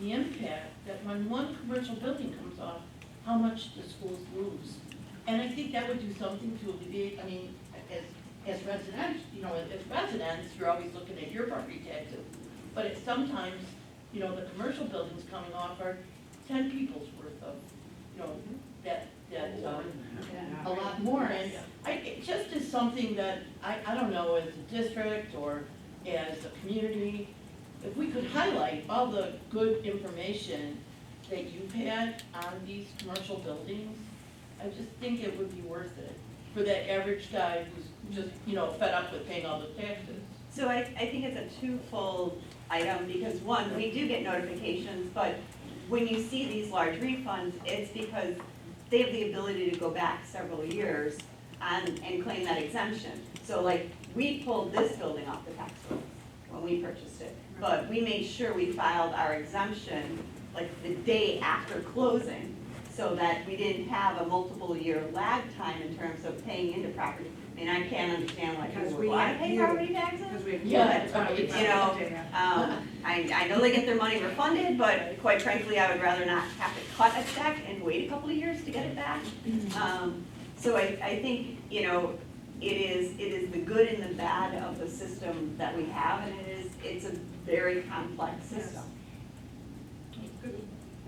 the impact that when one commercial building comes off, how much the schools lose. And I think that would do something to alleviate, I mean, as residents, you know, as residents, you're always looking at your property taxes. But it's sometimes, you know, the commercial buildings coming off are 10 people's worth of, you know, a lot more. And it just is something that, I don't know, as a district or as a community, if we could highlight all the good information that you've had on these commercial buildings, I just think it would be worth it for that average guy who's just, you know, fed up with paying all the taxes. So I think it's a twofold item, because one, we do get notifications, but when you see these large refunds, it's because they have the ability to go back several years and claim that exemption. So like, we pulled this building off the tax rolls when we purchased it, but we made sure we filed our exemption like the day after closing, so that we didn't have a multiple year lag time in terms of paying into property. I mean, I can't understand why people would want to pay property taxes. You know, I know they get their money refunded, but quite frankly, I would rather not have to cut a check and wait a couple of years to get it back. So I think, you know, it is the good and the bad of the system that we have, and it's a very complex system.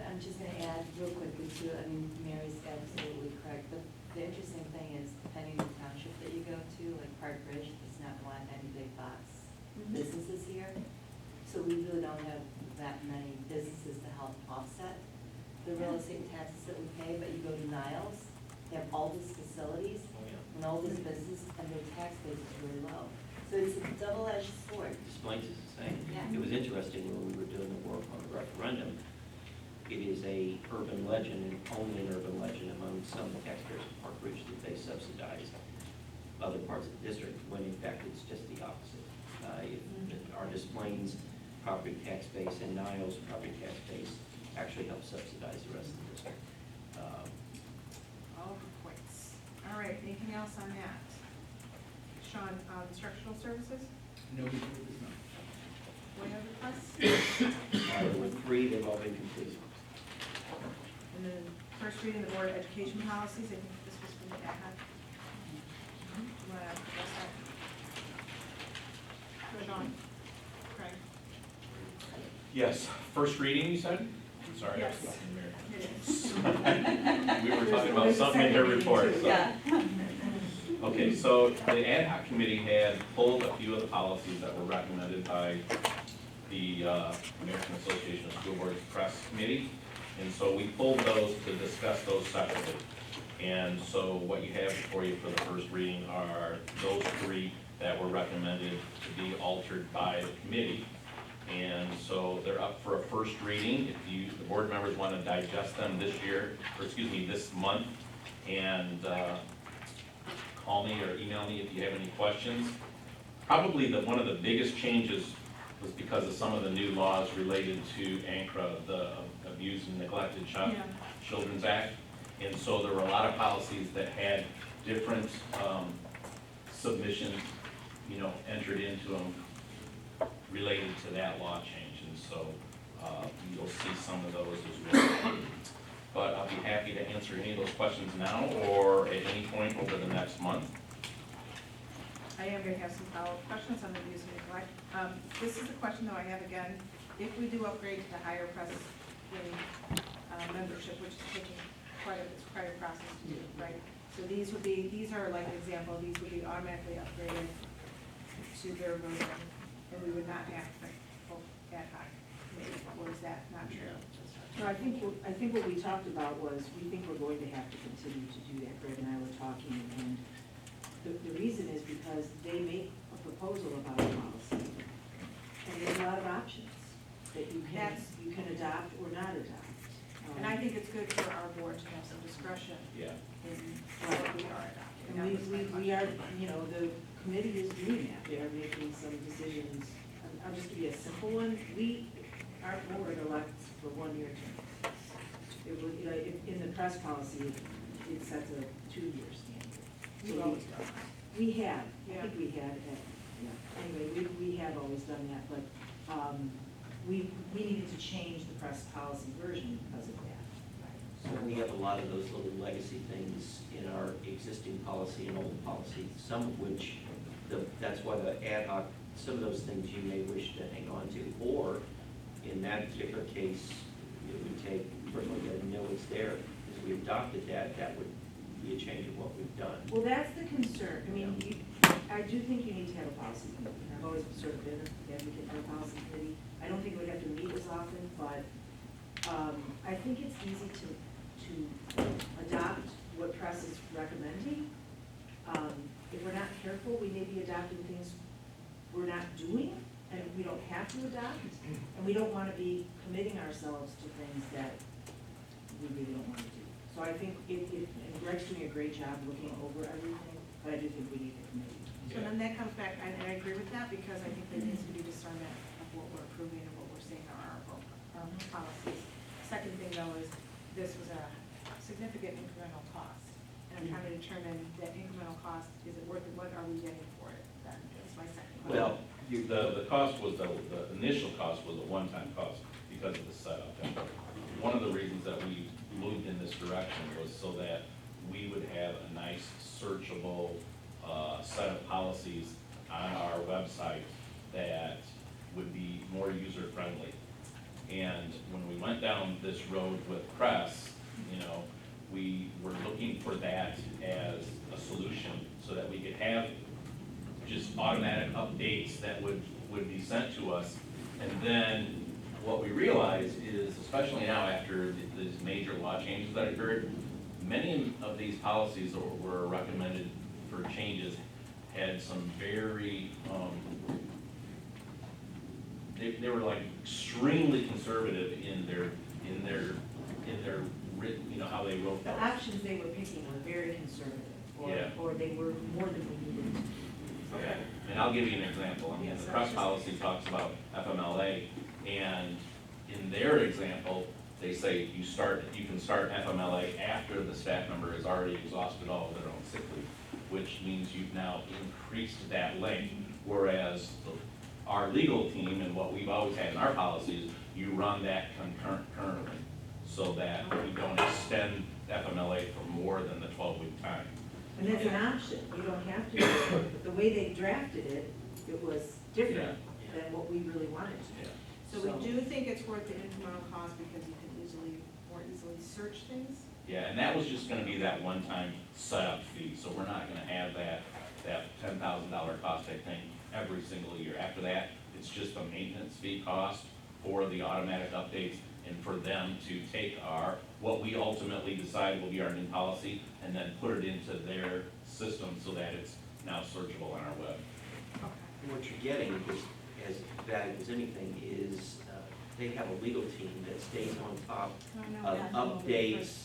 I'm just gonna add real quickly too, I mean, Mary's absolutely correct, but the interesting thing is, depending on the township that you go to, like Park Ridge, does not want any big box businesses here. So we really don't have that many businesses to help offset the real estate taxes that we pay, but you go to Niles, they have all these facilities and all these businesses, and their tax base is really low. So it's a double-edged sword. Explains it's the same. Yeah. It was interesting when we were doing the work on the referendum. It is a urban legend, and only an urban legend among some taxpayers in Park Ridge that they subsidize other parts of the district, when in fact it's just the opposite. Our Des Plaines property tax base and Niles property tax base actually help subsidize the rest of the district. All the points. All right, anything else on that? Sean, instructional services? No, we is not. What other requests? There were 3, they've all been completed. And then first reading the board of education policies, I think this was from the AHAD. Do you want to address that? Sean? Craig? Yes, first reading, you said? Sorry, I was Yes. talking to Mary. It is. We were talking about something in her report, so. Yeah. Okay, so the ad hoc committee had pulled a few of the policies that were recommended by the American Association of School Boards Press Committee. And so we pulled those to discuss those separately. And so what you have before you for the first reading are those 3 that were recommended to be altered by the committee. And so they're up for a first reading. If the board members want to digest them this year, or excuse me, this month, and call me or email me if you have any questions. Probably one of the biggest changes was because of some of the new laws related to ANCRA, the Abused and Neglected Children's Act. And so there were a lot of policies that had different submissions, you know, entered into them related to that law change. And so you'll see some of those as well. But I'll be happy to answer any of those questions now or at any point over the next month. I am going to have some follow-up questions on the abuse and neglect. This is the question, though, I have again. If we do upgrade to the higher press membership, which is taking quite a process to do, right? So these are like an example, these would be automatically upgraded to their version, and we would not have to pull ad hoc committee, or is that not true? No, I think what we talked about was, we think we're going to have to continue to do that. Greg and I were talking, and the reason is because they make a proposal about a policy, and there's a lot of options that you can adopt or not adopt. And I think it's good for our board to have some discretion Yeah. in what we are adopting. And we are, you know, the committee is doing that. They are making some decisions. I'll just give you a simple one. Our board elects for 1-year terms. It would, you know, in the press policy, it sets a 2-year standard. We've always done that. We have, I Yeah. think we had, anyway, we have always done that, but, we needed to change the press policy version because of that. So we have a lot of those little legacy things in our existing policy and old policy, some of which, that's why the ad hoc, some of those things you may wish to hang on to, or in that particular case, it would take, first of all, you gotta know it's there. If we adopted that, that would be a change of what we've done. Well, that's the concern. I mean, I do think you need to have a policy committee. And I've always sort of been an advocate for a policy committee. I don't think it would have to meet as often, but I think it's easy to adopt what press is recommending. If we're not careful, we may be adopting things we're not doing, and we don't have to adopt. And we don't want to be committing ourselves to things that we really don't want to do. So I think and Greg's doing a great job looking over everything, but I do think we need a committee. So then that comes back, and I agree with that, because I think there needs to be discernment of what we're approving and what we're saying are our policies. Second thing though is, this was a significant incremental cost, and I'm trying to determine that incremental cost, is it worth it, what are we getting for it, then, that's my second question. Well, The cost was, the initial cost was a one-time cost because of the setup. And one of the reasons that we moved in this direction was so that we would have a nice searchable set of policies on our website that would be more user-friendly. And when we went down this road with press, you know, we were looking for that as a solution so that we could have just automatic updates that would be sent to us. And then what we realized is, especially now after these major law changes that occurred, many of these policies that were recommended for changes had some very, they were like extremely conservative in their written, you know, how they wrote The those. options they were picking were very conservative, Yeah. or they were more than we needed. Okay, and I'll give you an example. I mean, the press policy talks about FMLA, and in their example, they say you can start FMLA after the staff member has already exhausted all of their own sick leave, which means you've now increased that length, whereas our legal team and what we've always had in our policies, you run that concurrently, so that we don't extend FMLA for more than the 12-week time. And that's an option, you don't have to, do it. But the way they drafted it, it was different than what we really wanted to do. So we do think it's worth the incremental cost because you can more easily search things? Yeah, and that was just gonna be that one-time setup fee, so we're not gonna have that $10,000 cost, I think, every single year. After that, it's just a maintenance fee cost for the automatic updates and for them to take what we ultimately decide will be our new policy and then put it into their system so that it's now searchable on our web. And what you're getting is, as valuable as anything, is they have a legal team that stays on top of updates,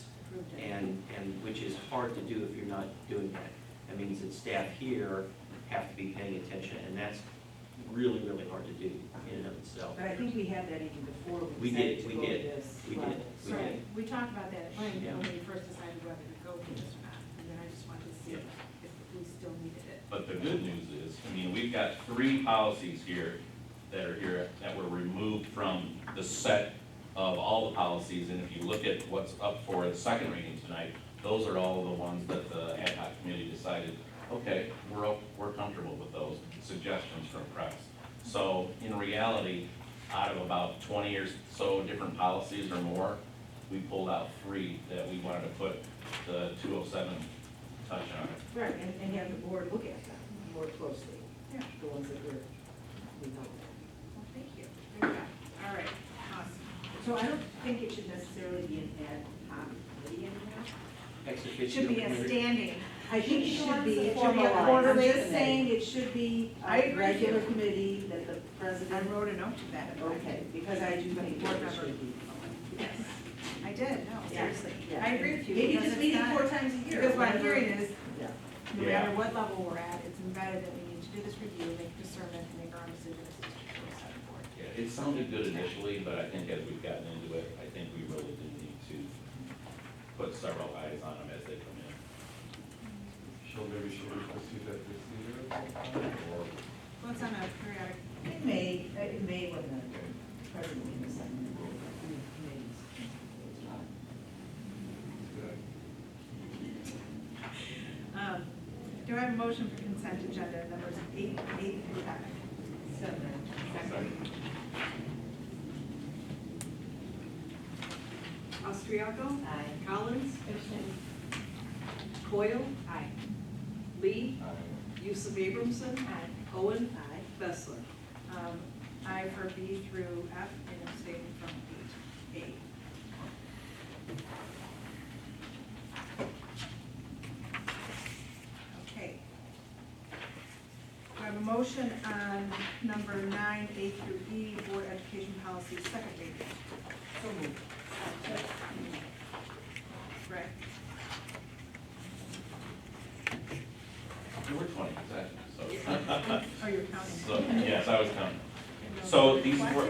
and which is hard to do if you're not doing that. That means that staff here have to be paying attention, and that's really, really hard to do in and of itself. But I think we had that even before We we did, decided to we go to did, this we level. did. We Sorry, did. we talked about that at length Yeah. when we first decided whether to go to this or not, and then I just wanted to see if we still needed it. But the good news is, I mean, we've got 3 policies here that were removed from the set of all the policies, and if you look at what's up for the second reading tonight, those are all the ones that the ad hoc committee decided, okay, we're comfortable with those suggestions from press. So in reality, out of about 20 or so different policies or more, we pulled out 3 that we wanted to put the 207 touch on it. Right, and have the board look at them more closely, Yeah. the ones that we thought. Well, thank you. There you go. All right, awesome. So I don't think it should necessarily be an ad hoc committee anymore. Ex It officio should be a committee. standing. I think it should be, it should be a Formalized. quarterly, I'm just saying it should be I a agree with you. regular committee that the I president. wrote a note to that. Okay, because I do think Board it member. should be. Yes, I did, no, Yeah, seriously. yeah. I agree with you. Maybe because just it's meeting not- 4 times a year. Because what I'm whatever. hearing is, Yeah. no Yeah. matter what level we're at, it's embedded that we need to do this review, make discernment, and make our own decision as district oversight board. Yeah, it sounded good initially, but I think as we've gotten into it, I think we really do need to put several eyes on them as they come in. So maybe should we proceed at this year or? Well, it's on a periodic, It may when the president motion for consent agenda numbers 8 through 10? So moved. Second. Austriaco? Aye. Collins? Coyle? Aye. Lee? Aye. Yusuf Abramson? Aye. Owen? Aye. Bessler? I for B through F and abstaining from A. Okay. Do I have a motion on number 9, A through E, Board Education Policy, second reading? So moved. Right. There were 20 possessions, so. Oh, you're counting. So, yes, I was counting. So these were,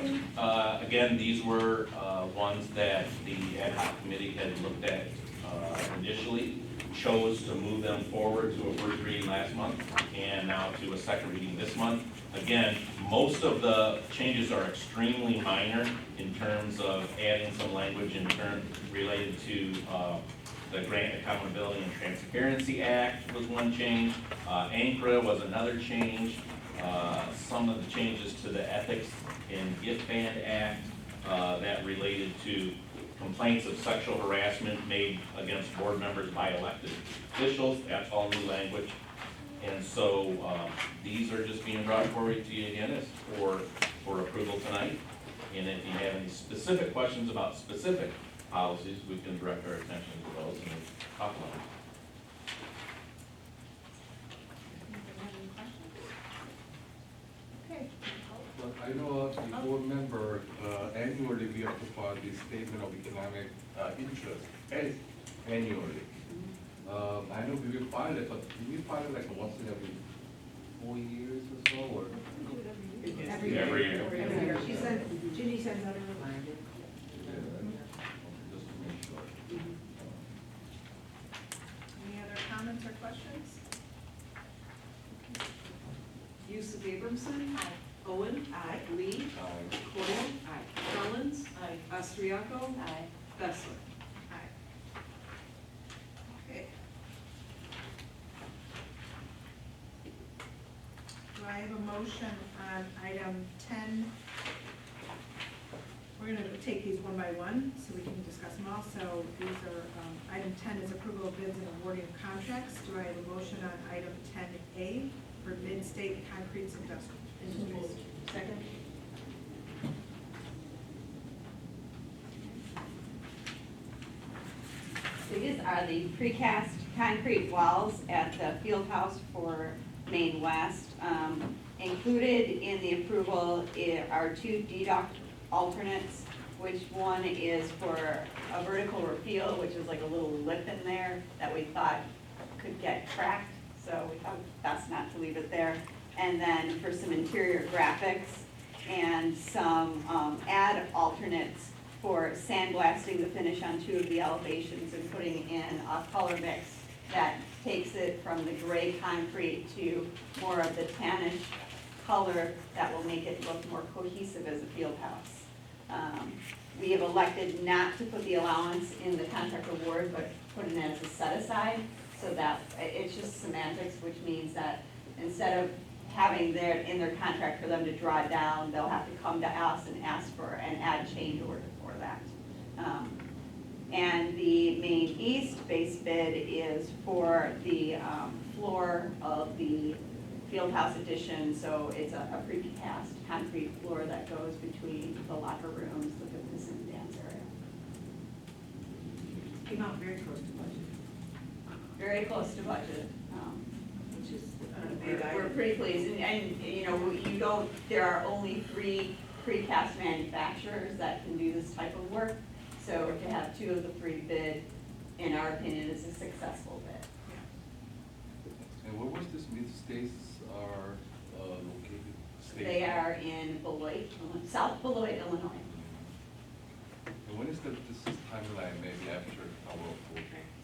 again, these were ones that the ad hoc committee had looked at initially, chose to move them forward to a first reading last month, and now to a second reading this month. Again, most of the changes are extremely minor in terms of adding some language in terms related to the Grant Accountability and Transparency Act was one change. ANCRA was another change. Some of the changes to the Ethics and Gift Band Act that related to complaints of sexual harassment made against board members by elected officials, that's all new language. And so these are just being brought forward to you again as for approval tonight. And if you have any specific questions about specific policies, we can direct our attention to those and talk about them. Anybody have any questions? Okay. Well, I know the board member, annually we have to file the statement of economic interest, annually. I know we will file it, but do we file it like once in every 4 years or so, or? Every year. Every year. Every year. Ginny sends out a reminder. Just to make sure. Any other comments or questions? Yusuf Abramson? Owen? Aye. Lee? Aye. Coyle? Aye. Collins? Aye. Austriaco? Aye. Bessler? Aye. Okay. Do I have a motion on item 10? We're gonna take these one by one, so we can discuss them all. So these are, item 10 is approval of bids and awarding of contracts. Do I have a motion on item 10A for Mid-State Concrete Industries? Second? So these are the precast concrete walls at the field house for Maine West. Included in the approval are two deduct alternates, which one is for a vertical repeal, which is like a little lip in there that we thought could get cracked, so we thought best not to leave it there. And then for some interior graphics and some add alternates for sandblasting the finish on two of the elevations and putting in a color mix that takes it from the gray concrete to more of the tannish color that will make it look more cohesive as a field house. We have elected not to put the allowance in the contract award, but put it as a set aside, so that it's just semantics, which means that instead of having in their contract for them to draw down, they'll have to come to us and ask for an add change order for that. And the Maine East base bid is for the floor of the Fieldhouse addition, so it's a precast concrete floor that goes between the locker rooms, the fitness and dance area. Came out very close to budget, Very close to budget. which is a big We're item. pretty pleased, and, you know, there are only 3 precast manufacturers that can do this type of work. So to have 2 of the 3 bid, in our opinion, is a successful bid. And where was this mid-states are located? State? They are in Beloit, South Beloit, Illinois. And when is this timeline, maybe after our approval?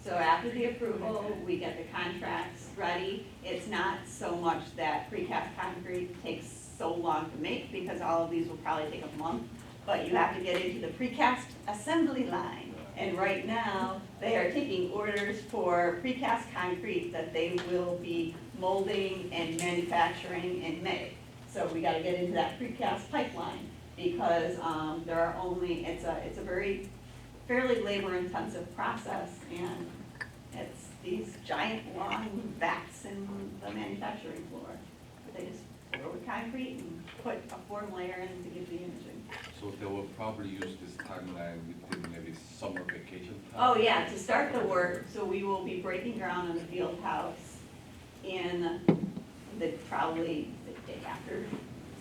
So after the approval, we get the contracts ready. It's not so much that precast concrete takes so long to make, because all of these will probably take a month, but you have to get into the precast assembly line, And right now, they are taking orders for precast concrete that they will be molding and manufacturing in May. So we gotta get into that precast pipeline, because, there are only, it's a very fairly labor-intensive process, and it's these giant long vats in the manufacturing floor. They just pour with concrete and put a form layer in to give the imaging. So they will probably use this timeline within maybe summer vacation time? Oh, yeah, to start the work, so we will be breaking ground on the field house in probably the day after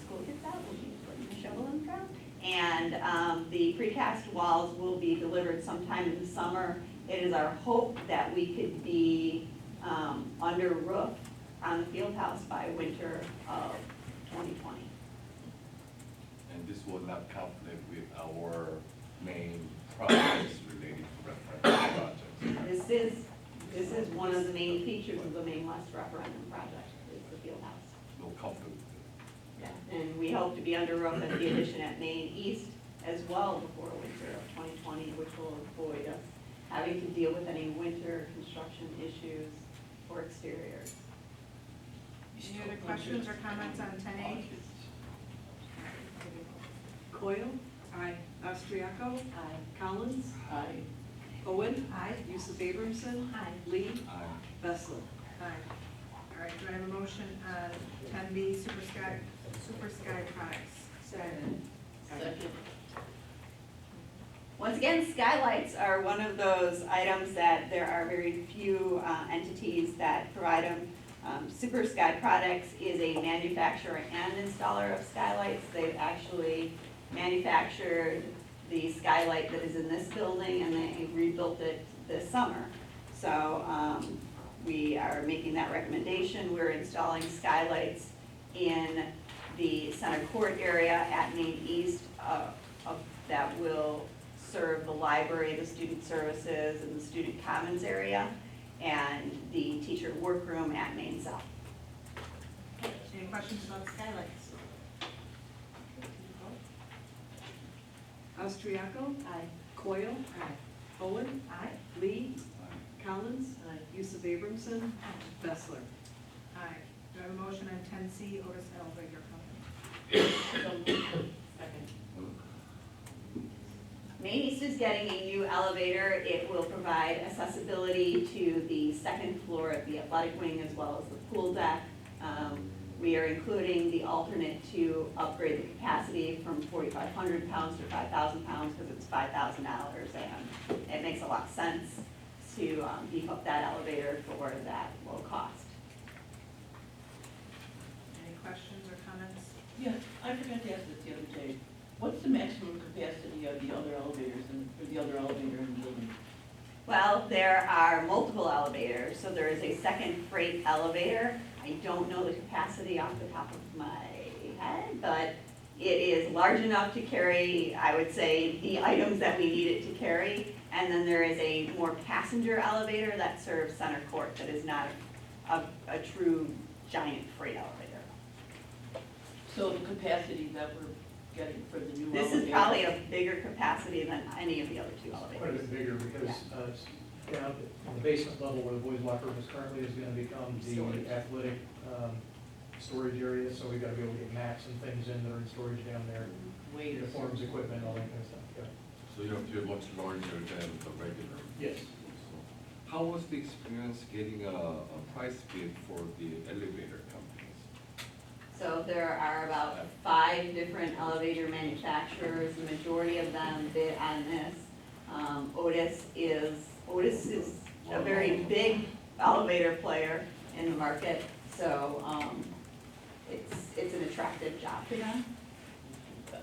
school gets out, we'll be putting the shovel in the ground. And the precast walls will be delivered sometime in the summer. It is our hope that we could be under roof on the field house by winter of 2020. And this will not conflict with our main projects related to referendum projects? This is one of the main features of the Maine West referendum project, is the field house. No conflict with it? And we hope to be under roof at the addition at Maine East as well before winter of 2020, which will avoid us having to deal with any winter construction issues for exteriors. Any other questions or comments on 10A? Coyle, Aye. Austriaco, Aye. Collins, Aye. Owen, Aye. Yusuf Abramson, Aye. Lee, Aye. Bessler. Aye. All right, do I have a motion on 10B, Super Sky products? Second. Second. Once again, skylights are one of those items that there are very few entities that provide them. Super Sky Products is a manufacturer and installer of skylights. They've actually manufactured the skylight that is in this building, and they rebuilt it this summer. So we are making that recommendation. We're installing skylights in the center court area at Maine East that will serve the library, the student services, and the student commons area, and the teacher workroom at Maine South. Any questions about skylights? Austriaco, Aye. Coyle, Aye. Owen, Aye. Lee, Aye. Collins, Yusuf Abramson, Bessler. Aye. Do I have a motion on 10C, Otis Elevator Company? Second. Maine East is getting a new elevator. It will provide accessibility to the second floor of the athletic wing as well as the pool deck. We are including the alternate to upgrade the capacity from 4,500 pounds to 5,000 pounds because it's $5,000, and it makes a lot of sense to beef up that elevator for that low cost. Any questions or comments? Yeah, I forgot to ask this the other day. What's the maximum capacity of the other elevators or the other elevator in the building? Well, there are multiple elevators, so there is a second freight elevator. I don't know the capacity off the top of my head, but it is large enough to carry, I would say, the items that we need it to carry. And then there is a more passenger elevator that serves center court that is not a true giant freight elevator. So the capacity that we're getting for the new elevator? This is probably a bigger capacity than any of the other two Quite a elevators. bit bigger because it's down in the basement level where the boys' locker room is currently is gonna become Storage. the athletic storage area, so we've gotta be able to get mats and things in that are in storage down there, Wait. uniforms, equipment, all that kind of stuff, yeah. So you have to be much larger than the regular? Yes. How was the experience getting a price bid for the elevator companies? So there are about 5 different elevator manufacturers, the majority of them bid on this. Otis is a very big elevator player in the market, so it's an attractive job for them.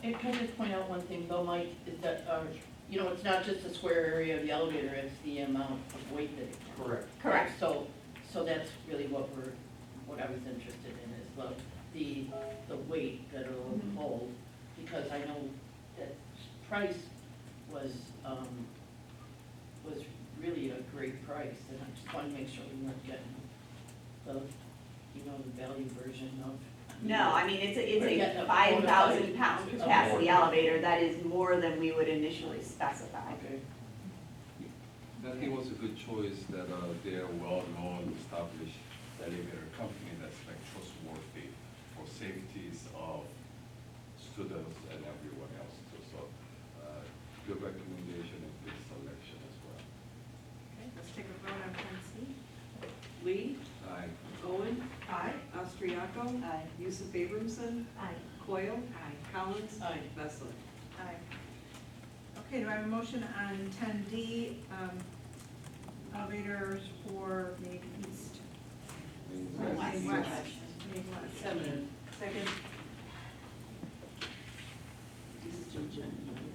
And can I just point out one thing though, Mike, is that, it's not just the square area of the elevator, it's the amount of weight that it can. Correct. Correct. So that's really what I was interested in, is the weight that it'll Mhm. hold, because I know that price was really a great price, and I just wanted to make sure we weren't getting the value version of. No, I mean, it's We're a getting a 5,000 pound bonus. capacity elevator, that is more than we would initially specify. Okay. I think it was a good choice that they're well-known, established elevator company that's like trustworthy for safeties of students and everyone else too. So, good recommendation and good selection as well. Okay, let's take a vote on ten C. Lee, Aye. Owen, Aye. Austriaco, Aye. Yusuf Abramson, Aye. Coyle, Aye. Collins, Aye. Bessler. Aye. Okay, do I have a motion on ten D, elevators for Main East? Main West. Main West. Main West. Seven. Second.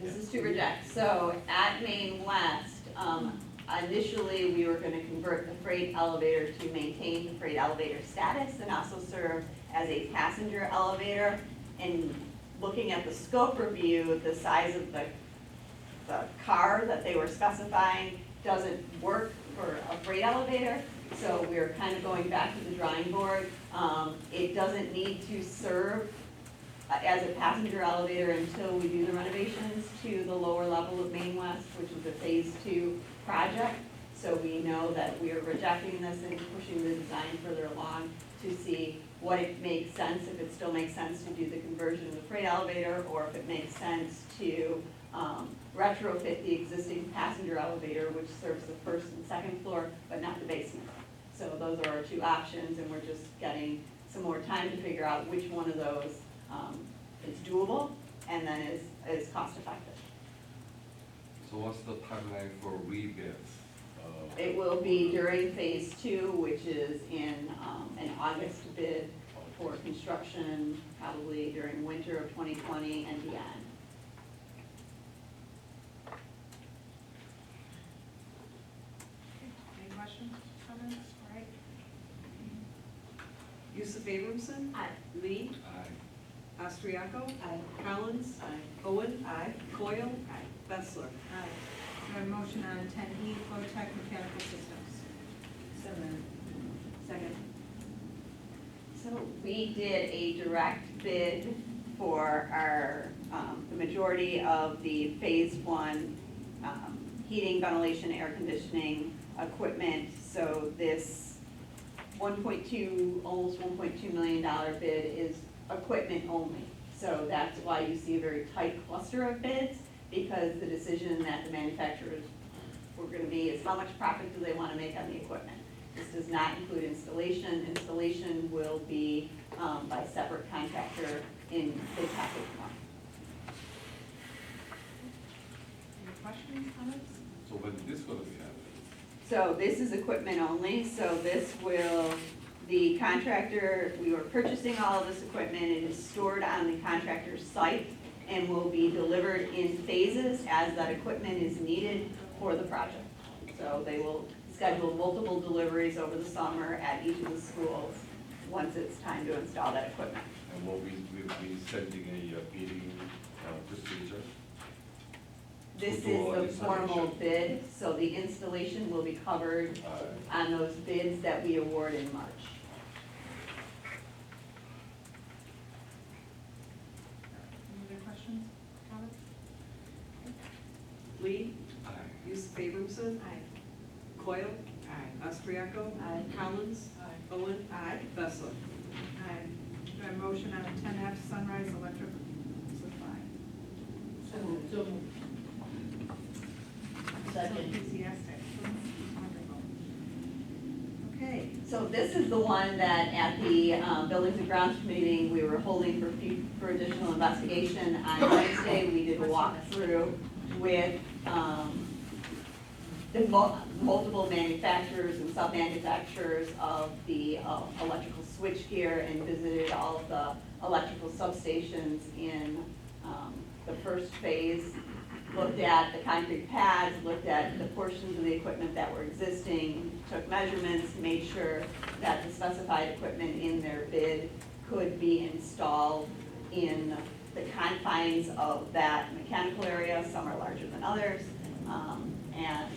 This is to reject. So at Main West, initially, we were gonna convert the freight elevator to maintain the freight elevator status and also serve as a passenger elevator. And looking at the scope review, the size of the car that they were specifying doesn't work for a freight elevator. So we're kind of going back to the drawing board. It doesn't need to serve as a passenger elevator until we do the renovations to the lower level of Main West, which is a phase 2 project. So we know that we are rejecting this and pushing the design further along to see what it makes sense, if it still makes sense to do the conversion of the freight elevator, or if it makes sense to retrofit the existing passenger elevator, which serves the first and second floor, but not the basement. So those are our two options, and we're just getting some more time to figure out which one of those is doable and then is cost effective. So what's the timeline for rebids? It will be during phase 2, which is in an August bid for construction, probably during winter of 2020 and beyond. Any questions, comments? All right. Yusuf Abramson, Aye. Lee, Aye. Austriaco, Aye. Collins, Aye. Owen, Aye. Coyle, Aye. Bessler. Aye. Do I have a motion on ten E, Flowtech Mechanical Systems? So moved. Second. So we did a direct bid for our, the majority of the phase 1 heating, ventilation, air conditioning equipment. So this 1.2, almost $1.2 million bid is equipment only. So that's why you see a very tight cluster of bids, because the decision that the manufacturers were gonna be is how much profit do they wanna make on the equipment. This does not include installation. Installation will be by separate contractor in bid package 1. Any questions, comments? So when is this gonna be happening? So this is equipment only, so this will, the contractor, we were purchasing all of this equipment, it is stored on the contractor's site and will be delivered in phases as that equipment is needed for the project. So they will schedule multiple deliveries over the summer at each of the schools once it's time to install that equipment. And will we be sending a bidding procedure? This To do all is the formal installation. bid, so the installation will be covered on those bids that we award in March. Any other questions, comments? Lee, Aye. Yusuf Abramson, Aye. Coyle, Aye. Austriaco, Aye. Collins, Aye. Owen, Aye. Bessler. Aye. Do I have a motion on ten F, Sunrise Electric Supply? So moved. So moved. So Second. enthusiastic. Wonderful. Okay, So this is the one that at the Buildings and Grounds Committee, we were holding for additional investigation. On Wednesday, we did a walkthrough with the multiple manufacturers and sub-manufacturers of the electrical switchgear and visited all of the electrical substations in the first phase. Looked at the concrete pads, looked at the portions of the equipment that were existing, took measurements, made sure that the specified equipment in their bid could be installed in the confines of that mechanical area. Some are larger than others, and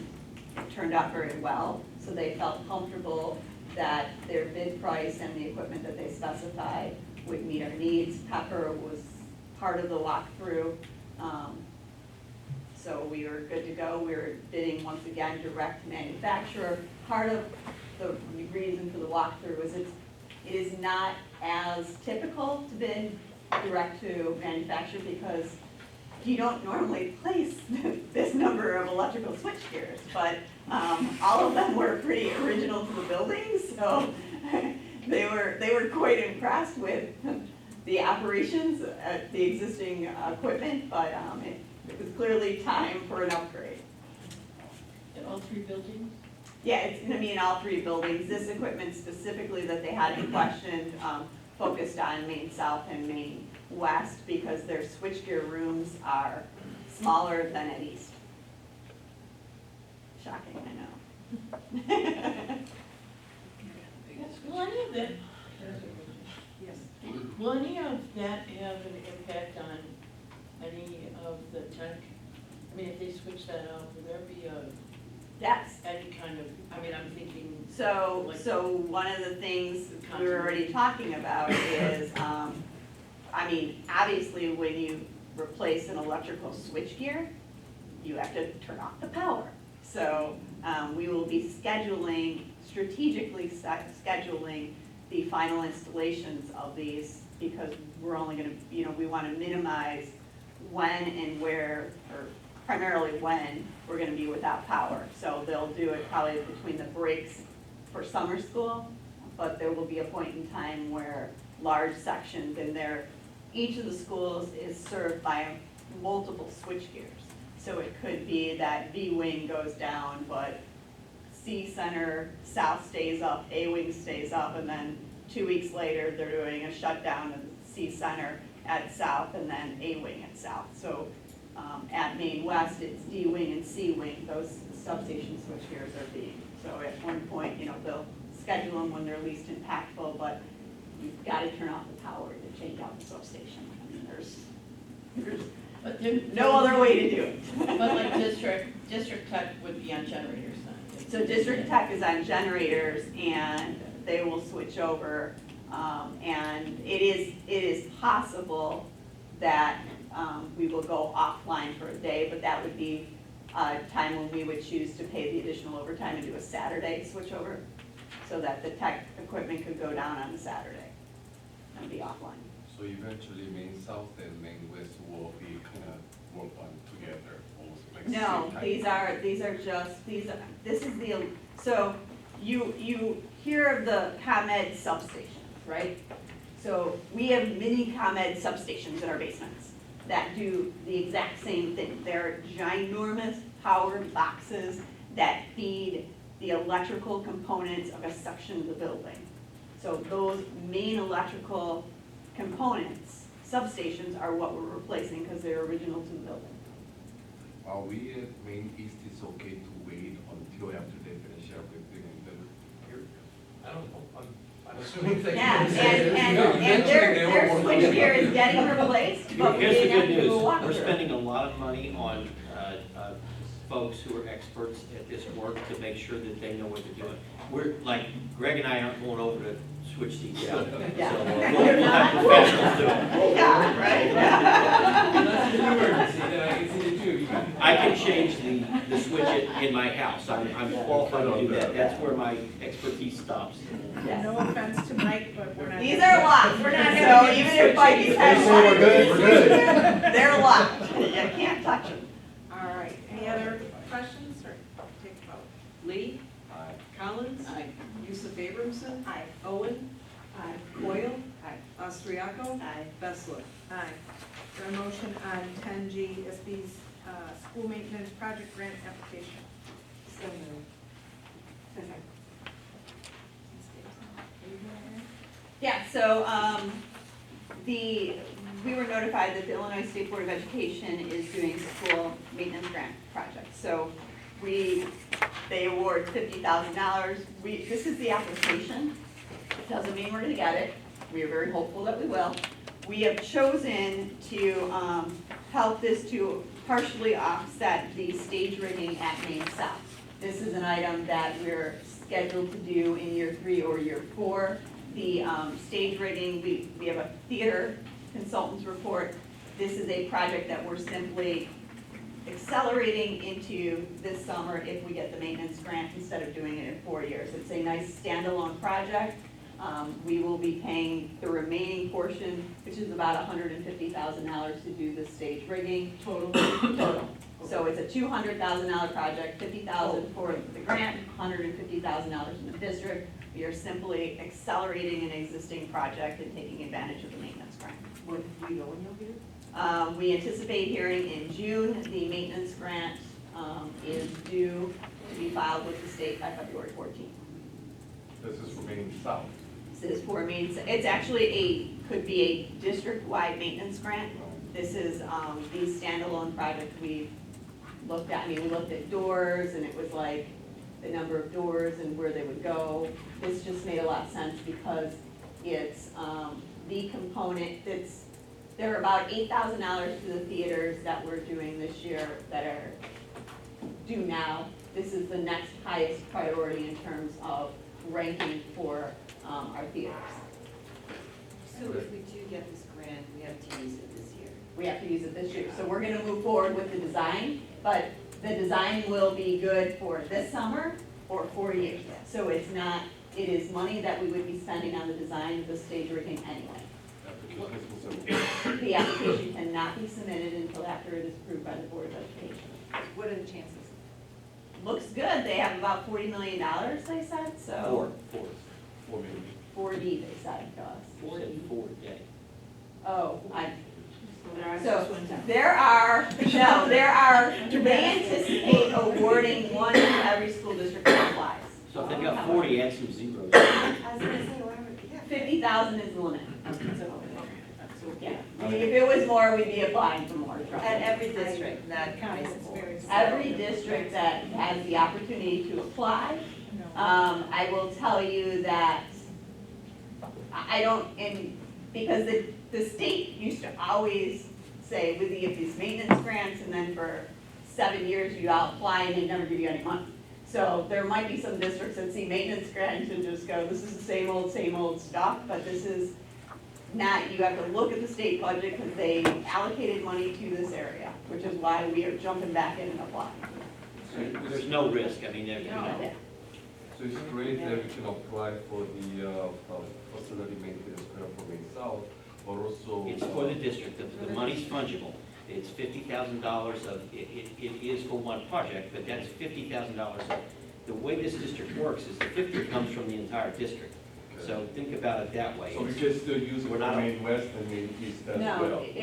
it turned out very well. So they felt comfortable that their bid price and the equipment that they specified would meet our needs. Pepper was part of the walkthrough. So we were good to go. We were bidding once again direct manufacturer. Part of the reason for the walkthrough is it is not as typical to bid direct to manufacturer because you don't normally place this number of electrical switchgears, but all of them were pretty original to the building, so they were quite impressed with the operations, the existing equipment, but it was clearly time for an upgrade. In all three buildings? Yeah, it's gonna be in all three buildings. This equipment specifically that they had in question focused on Main South and Main West because their switchgear rooms are smaller than at East. Shocking, I know. Will any of that, Yes. will any of that have an impact on any of the tech? I mean, if they switch that out, will there be Yes. any kind of, I mean, I'm thinking. So, like- so one of the things we were already talking about is, I mean, obviously, when you replace an electrical switchgear, you have to turn off the power. So, we will be strategically scheduling the final installations of these because we're only gonna, we wanna minimize when and where, or primarily when, we're gonna be without power. So they'll do it probably between the breaks for summer school, but there will be a point in time where large sections in there, each of the schools is served by multiple switchgears. So it could be that B wing goes down, but C center, South stays up, A wing stays up, and then 2 weeks later, they're doing a shutdown of C center at South and then A wing at South. So at Main West, it's D wing and C wing, those substation switchgears are being. So at one point, they'll schedule them when they're least impactful, but you've got to turn off the power to change out the substation. I mean, there's But there. no other way to do it. But like district tech would be on generators then? So district tech is on generators and they will switch over. And it is possible that we will go offline for a day, but that would be a time when we would choose to pay the additional overtime and do a Saturday switchover so that the tech equipment could go down on a Saturday and be offline. So eventually Main South and Main West will be kind of work on together, almost like No, same time. these are just, this is the, so you hear of the ComEd substations, right? So we have mini ComEd substations in our basements that do the exact same thing. They're ginormous powered boxes that feed the electrical components of a section of the building. So those main electrical components, substations, are what we're replacing because they're original to the building. Are we at Main East is okay to wait until after they finish everything and then? I don't know, I'm assuming they. Yeah, Yeah, and their eventually they will work switchgear together. is getting replaced, but we Here's the didn't have good to do a news, we're walkthrough. spending a lot of money on folks who are experts at this work to make sure that they know what they're doing. We're, like, Greg and I aren't going over to switch these out. So Yeah. we'll have professionals do it. Yeah, right? Unless it's an emergency, then I can see the two of you. I can change the switch in my house, I'm qualified to do that, that's where my expertise stops. Yes. No offense to Mike, but we're not. These are locked, we're not, so even if Mikey's had one, we're good, we're good. they're locked, you can't touch them. All right, any other questions or take a vote? Lee, Aye. Collins, Aye. Yusuf Abramson, Aye. Owen, Coyle, Aye. Austriaco, Aye. Bessler. Aye. Is there a motion on 10G SB's school maintenance project grant application? So moved. Yeah, so, we were notified that the Illinois State Board of Education is doing school maintenance grant projects. So they award $50,000. This is the application. It doesn't mean we're gonna get it. We are very hopeful that we will. We have chosen to, help this to partially offset the stage rigging at Main South. This is an item that we're scheduled to do in year 3 or year 4. The stage rigging, we have a theater consultant's report. This is a project that we're simply accelerating into this summer if we get the maintenance grant instead of doing it in 4 years. It's a nice standalone project. We will be paying the remaining portion, which is about $150,000 to do the stage rigging. Total. So it's a $200,000 project, $50,000 for the grant, $150,000 in the district. We are simply accelerating an existing project and taking advantage of the maintenance grant. When, do you know when you'll hear? We anticipate hearing in June. The maintenance grant is due to be filed with the state by February 14th. This is for Maine South. This is for it's actually could be a district-wide maintenance grant. This is the standalone project we looked at. I mean, we looked at doors, and it was like the number of doors and where they would go. This just made a lot of sense because it's the component that's, there are about $8,000 to the theaters that we're doing this year that are due now. This is the next highest priority in terms of ranking for our theaters. So if we do get this grant, we have to use it this year. We have to use it this year. So we're gonna move forward with the design, but the design will be good for this summer or 4 years. So it's not, it is money that we would be spending on the design of the stage rigging anyway. Application has been submitted. The application cannot be submitted until after it is approved by the Board of Education. What are the chances? Looks good. They have about $40 million, they said, so. Four. 4 million. 40, they said to us. You said 4, yeah. Oh, So, so there are, they anticipate awarding one to every school district that applies. So if they've got 40, add some zeros. I was gonna say, why would, yeah. 50,000 is the limit. Yeah, I mean, if it was more, we'd be applying for more. trust me. At every district, not County, high it's school. very. Every district that has the opportunity to apply, No. I will tell you that I don't, because the state used to always say, we give these maintenance grants, and then for 7 years you all apply and they never give you any money. So there might be some districts that see maintenance grants and just go, this is the same old stuff, but this is not, you have to look at the state budget because they allocated money to this area, which is why we are jumping back in and applying. There's no risk, I mean, you know. Yeah. So it's great that we can apply for the facility maintenance grant for Maine South, but also. It's for the district, the money's fungible. It's $50,000 of, it is for one project, but that's $50,000 of, the way this district works is the 50 comes from the entire district. So think about it that way. So we can still use it We're for not- Maine West and Maine East as No, well? it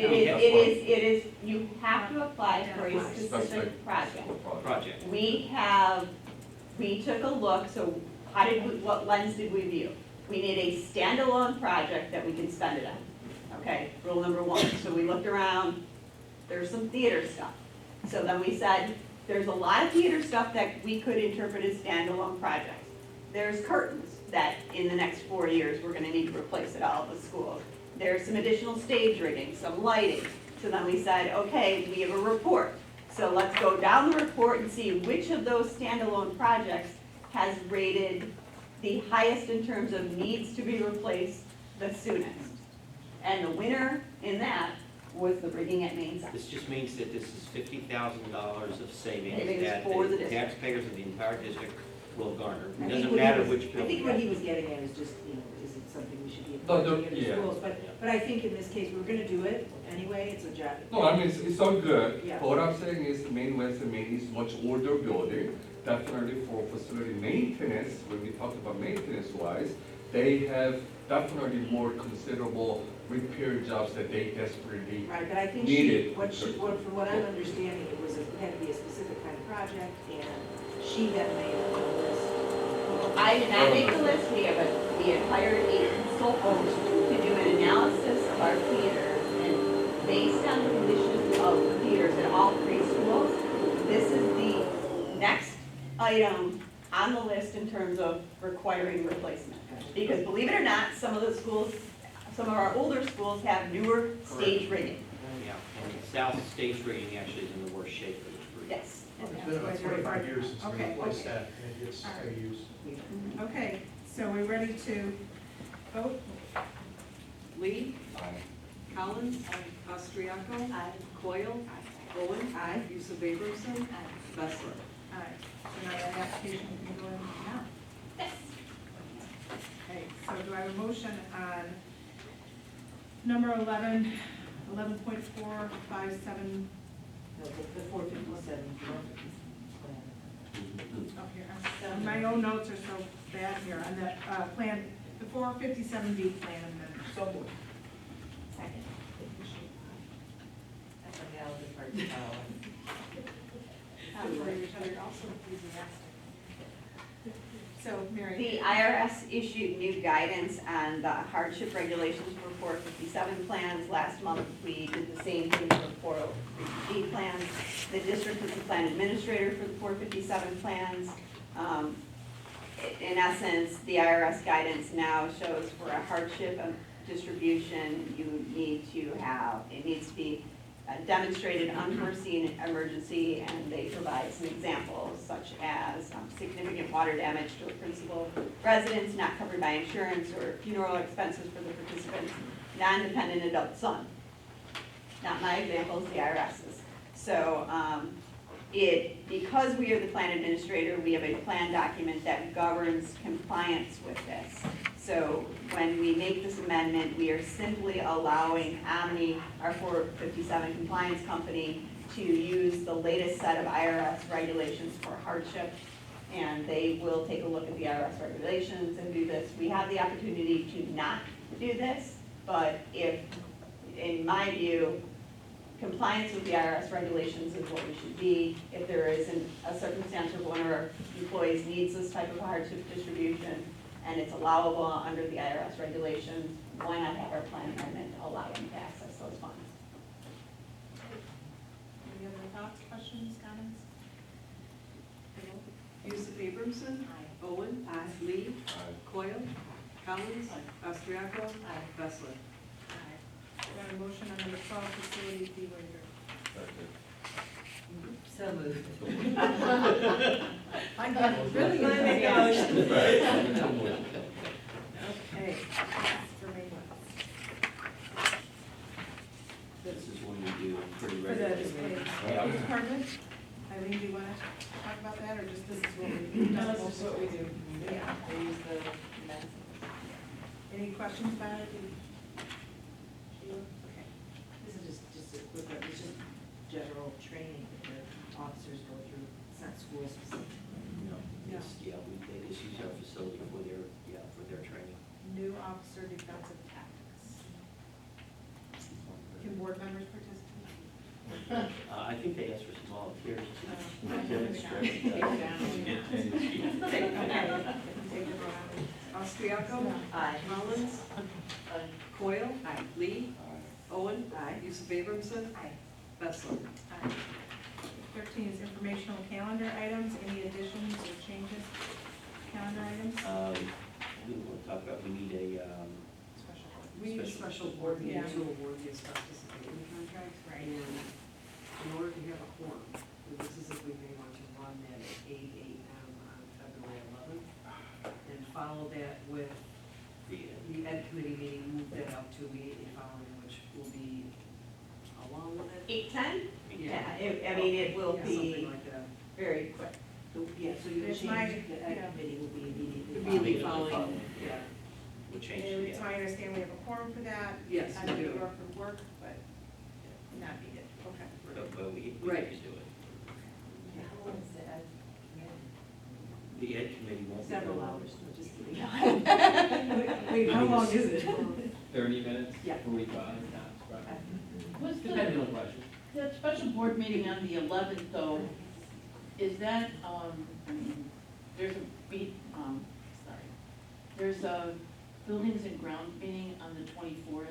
is, you have to apply for a specific project. Project. We took a look, so what lens did we view? We need a standalone project that we can spend it on. Okay, rule number 1. So we looked around, there's some theater stuff. So then we said, there's a lot of theater stuff that we could interpret as standalone projects. There's curtains that in the next 4 years, we're gonna need to replace at all of the schools. There's some additional stage rigging, some lighting. So then we said, okay, we have a report. So let's go down the report and see which of those standalone projects has rated the highest in terms of needs to be replaced the soonest. And the winner in that was the rigging at Maine South. This just means that this is $50,000 of savings Savings that for the the district. taxpayers of the entire district will garner. I It think doesn't what he matter was- which I building. think what he was getting at is just, is it something we should be No, encouraging in the yeah. schools? But I think in this case, we're gonna do it anyway, it's a job. No, I mean, it's all good. Yeah. But what I'm saying is Maine West and Maine East, much older building, definitely for facility maintenance, when we talk about maintenance wise, they have definitely more considerable repair jobs that they desperately. Right, but I think Needed. from what I'm understanding, it had to be a specific kind of project, and she then made a list. I did not make the list here, but we had hired a consultant to do an analysis of our theaters, and based on the condition of the theaters at all 3 schools, this is the next item on the list in terms of requiring replacement. Because believe it or not, some of the schools, some of our older schools have newer stage rigging. Yeah, and South State Rigging actually is in the worst shape of the three. Yes. It's been about 25 years since we Okay, replaced okay. that, and it's All no right. use. Okay, so we're ready to vote? Lee, Aye. Collins, Austriaco, Coyle, Owen. Aye. Yusuf Abramson. Bessler. Aye. So now that application can go in now. Yes. Okay, so do I have a motion on number 11, 11.457? No, the 457, Oh, here, my own notes are so bad here, on the plan, the 457B plan amendment. So moved. Second. That's a valid part to follow. For each other, also enthusiastic. So, Mary. The IRS issued new guidance on the hardship regulations for 457 plans. Last month, we did the same thing for 403B plans. The district is the plan administrator for the 457 plans. In essence, the IRS guidance now shows for a hardship distribution, you need to have, it needs to be a demonstrated unforeseen emergency, and they provide some examples such as significant water damage to a principal residence not covered by insurance, or funeral expenses for the participant's non-dependent adult son. Not my examples, the IRS's. So because we are the plan administrator, we have a plan document that governs compliance with this. So when we make this amendment, we are simply allowing Omni, our 457 compliance company, to use the latest set of IRS regulations for hardship. And they will take a look at the IRS regulations and do this. We have the opportunity to not do this, but if, in my view, compliance with the IRS regulations is what we should be. If there isn't a circumstance where one of our employees needs this type of hardship distribution, and it's allowable under the IRS regulations, why not have our plan amendment allow them to access those funds? Any other thoughts, questions, comments? Yusuf Abramson. Aye. Owen. Aye. Lee. Aye. Coyle. Collins. Austriaco. Bessler. Aye. Do I have a motion on number 12, facility fee waiver? So moved. I got really I make a enthusiastic. Right. Okay, for me. This is one we do pretty For the regularly. display Yeah. department, Eileen, do you want to talk about that, or just this is what we've done? This is what we do. Yeah. They use the medicine. Any questions about it? Sheila? Okay. This is just a quick, it's just general training that the officers go through. It's not school specific. No, it's, yeah, they just use our facility for their training. New officer defensive tactics. Can board members participate? I think they asked for some volunteers to Uh, demonstrate. Take it down. Take it Okay. Take the vote on it. Austriaco. Aye. Collins. Coyle. Lee. Owen. Aye. Yusuf Abramson. Aye. Bessler. Aye. 13 is informational calendar items. Any additions or changes? Calendar items? We want to talk about, we need a, Special. We need a special board meeting Yeah. to award the asbestos abatement contracts. Right. And in order to have a quorum, this is if we may want to run that at 8 a.m. on February 11th. And follow that with the ed committee meeting, move that up to immediately following, which will be, how long will that? 8:10? Yeah. I mean, it will Yeah, something be like that. very quick. So, yeah, so you It's change, my- the yeah. ed committee will be immediately. Immediately following. following, yeah. would change. And it's yeah. my understanding we have a quorum for that. Yes, I we know do. you are for work, but not needed. Okay. But we Right. can do it. How long is the ed committee? The ed committee won't be. Several done. hours, no, just kidding. Wait, how long is it? 30 minutes? Yeah. 45, not, right. What's Depending on question. that special board meeting on the 11th though, is that, there's a there's a buildings and grounds meeting on the 24th,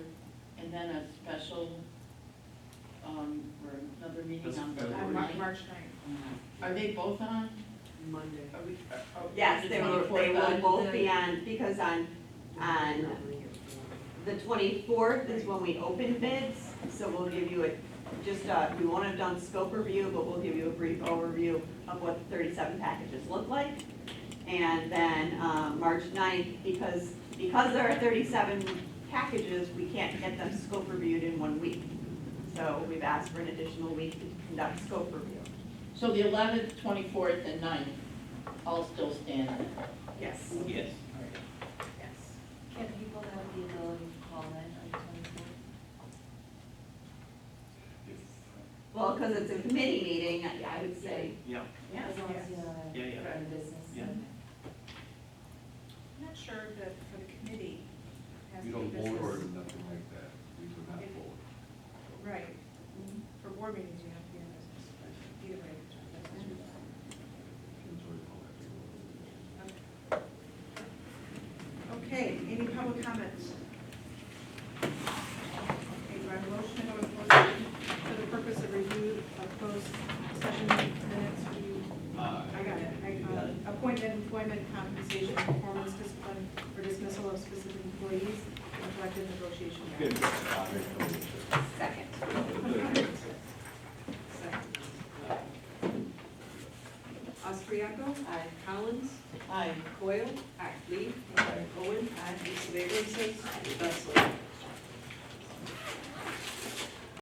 and then a special, or another meeting That's on the February. March 9th. 9th. Are they both on? Monday. Are we, Yes, the they will 24th both be on, because on the 24th is when we open bids, so we'll give you we won't have done scope review, but we'll give you a brief overview of what the 37 packages look like. And then March 9th, because there are 37 packages, we can't get them scope reviewed in 1 week. so we've asked for an additional week to conduct scope review. So the 11th, 24th, and 9th all still stand? Yes, Yes. yes. Can people have the ability to call in on the 24th? Well, because it's a committee meeting, I would say, Yeah, As long as you know, Yeah, yeah. run the business. Yeah. I'm not sure that for the committee. it has We to be don't vote or business. nothing like that. We do not It- vote. Right. For board meetings, you have to be in business, but either way. Okay, any public comments? Okay, do I have a motion to go to closed session for the purpose of review of closed session minutes? I got it. Appointment, employment, compensation, performance, discipline, or dismissal of specific employees, and collective negotiation. second. Austriaco? Aye. Collins? Aye. Coyle? Lee? Owen? Lisa Vader says, Bessler.